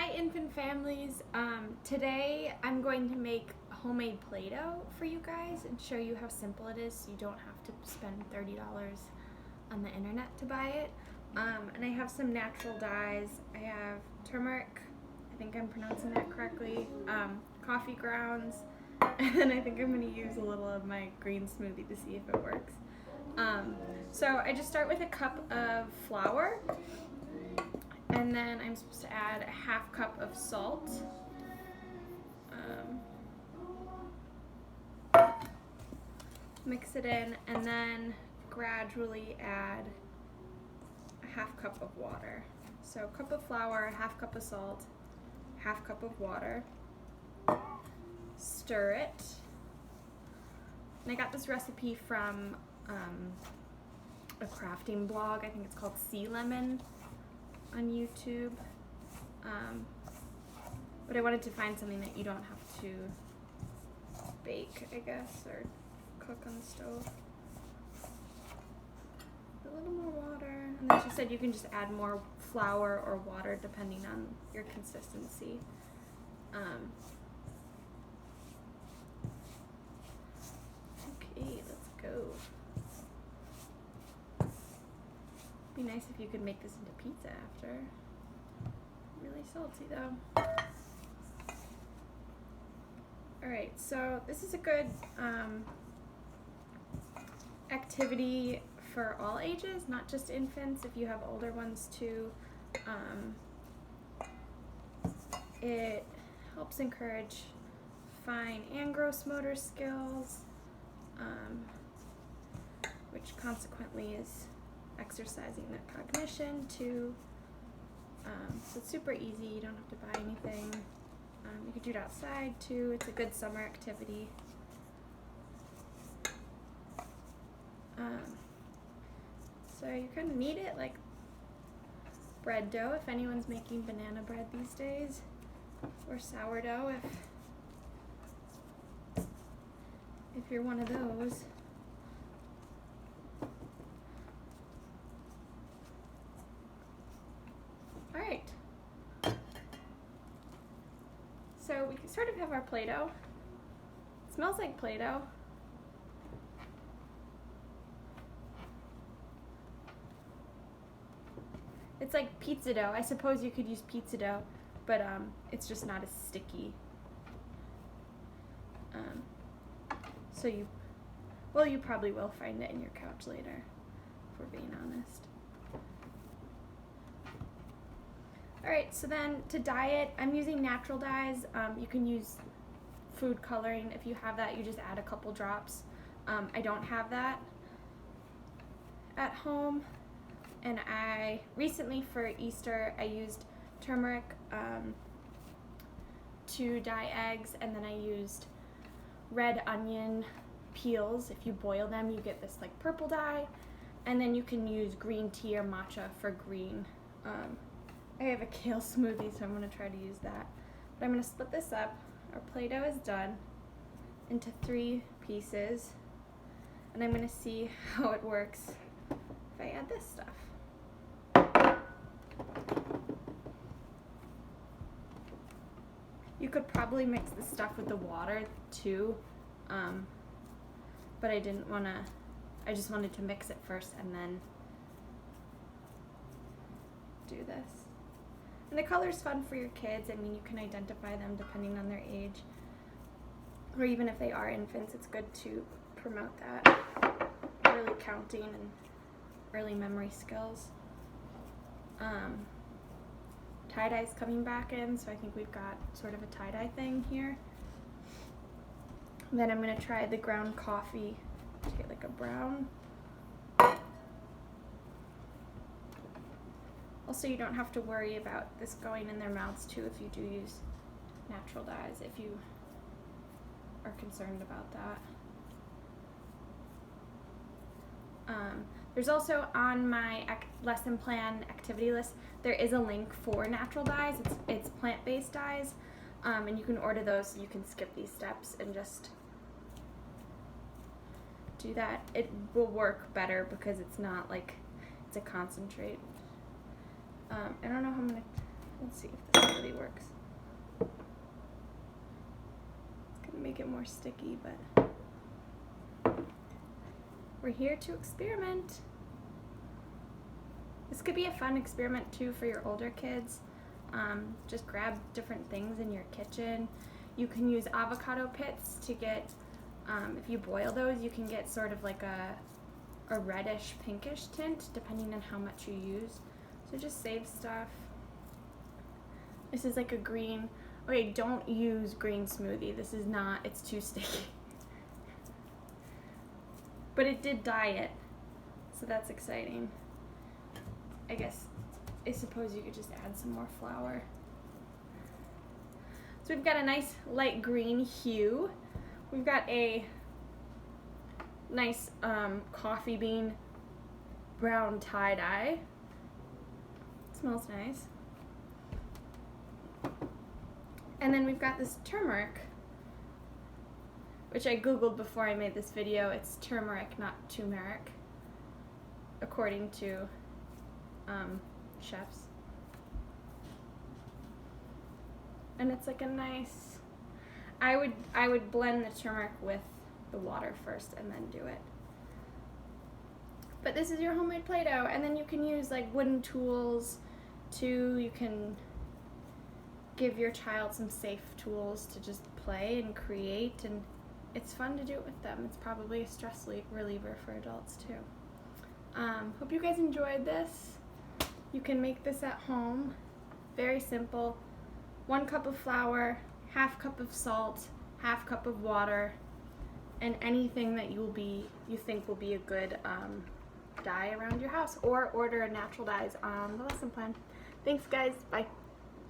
Hi infant families. Today I'm going to make homemade Play-Doh for you guys and show you how simple it is so you don't have to spend $30 on the internet to buy it. And I have some natural dyes. I have turmeric, I think I'm pronouncing that correctly, coffee grounds, and then I think I'm going to use a little of my green smoothie to see if it works. So I just start with a cup of flour. And then I'm supposed to add a half cup of salt. Mix it in and then gradually add a half cup of water. So a cup of flour, half cup of salt, half cup of water. Stir it. And I got this recipe from a crafting blog. I think it's called Sea Lemon on YouTube, but I wanted to find something that you don't have to bake, I guess, or cook on the stove. A little more water, and then she said you can just add more flour or water depending on your consistency. Okay, let's go. Be nice if you could make this into pizza after. Really salty though. Alright, so this is a good activity for all ages, not just infants, if you have older ones too. It helps encourage fine and gross motor skills, which consequently is exercising their cognition too. So it's super easy, you don't have to buy anything. You could do it outside too, it's a good summer activity. So you kind of need it like bread dough if anyone's making banana bread these days, or sourdough if you're one of those. Alright, so we sort of have our Play-Doh. It smells like Play-Doh. It's like pizza dough. I suppose you could use pizza dough, but it's just not as sticky. So you probably will find it in your couch later, if we're being honest. Alright, so then to dye it, I'm using natural dyes. You can use food coloring. If you have that, you just add a couple drops. I don't have that at home. And I recently for Easter, I used turmeric to dye eggs, and then I used red onion peels. If you boil them, you get this like purple dye. And then you can use green tea or matcha for green. I have a kale smoothie, so I'm going to try to use that. But I'm going to split this up. Our Play-Doh is done into 3 pieces. And I'm going to see how it works if I add this stuff. You could probably mix the stuff with the water too, but I didn't want to. I just wanted to mix it first and then do this. And the color's fun for your kids. I mean, you can identify them depending on their age, or even if they are infants, it's good to promote that early counting and early memory skills. Tie-dye's coming back in, so I think we've got sort of a tie-dye thing here. And then I'm going to try the ground coffee to get like a brown. Also, you don't have to worry about this going in their mouths too if you do use natural dyes, if you are concerned about that. There's also on my lesson plan activity list, there is a link for natural dyes. It's plant-based dyes, and you can order those so you can skip these steps and just do that. It will work better because it's not like, it's a concentrate. I don't know how I'm going to Let's see if this really works. It's gonna make it more sticky, but we're here to experiment. This could be a fun experiment too for your older kids. Just grab different things in your kitchen. You can use avocado pits to get, if you boil those, you can get sort of like a reddish pinkish tint depending on how much you use. So just save stuff. This is like a green, okay, don't use green smoothie. This is not, it's too sticky. But it did dye it, so that's exciting. I suppose you could just add some more flour. So we've got a nice light green hue. We've got a nice coffee bean brown tie-dye. Smells nice. And then we've got this turmeric, which I googled before I made this video. It's turmeric, not turmeric, according to chefs. And it's like a nice, I would blend the turmeric with the water first and then do it. But this is your homemade Play-Doh, and then you can use like wooden tools too. You can give your child some safe tools to just play and create, and it's fun to do it with them. It's probably a stress reliever for adults too. Hope you guys enjoyed this. You can make this at home. Very simple. 1 cup of flour, 1/2 cup of salt, 1/2 cup of water, and anything that you think will be a good dye around your house, or order natural dyes on the lesson plan. Thanks guys, bye.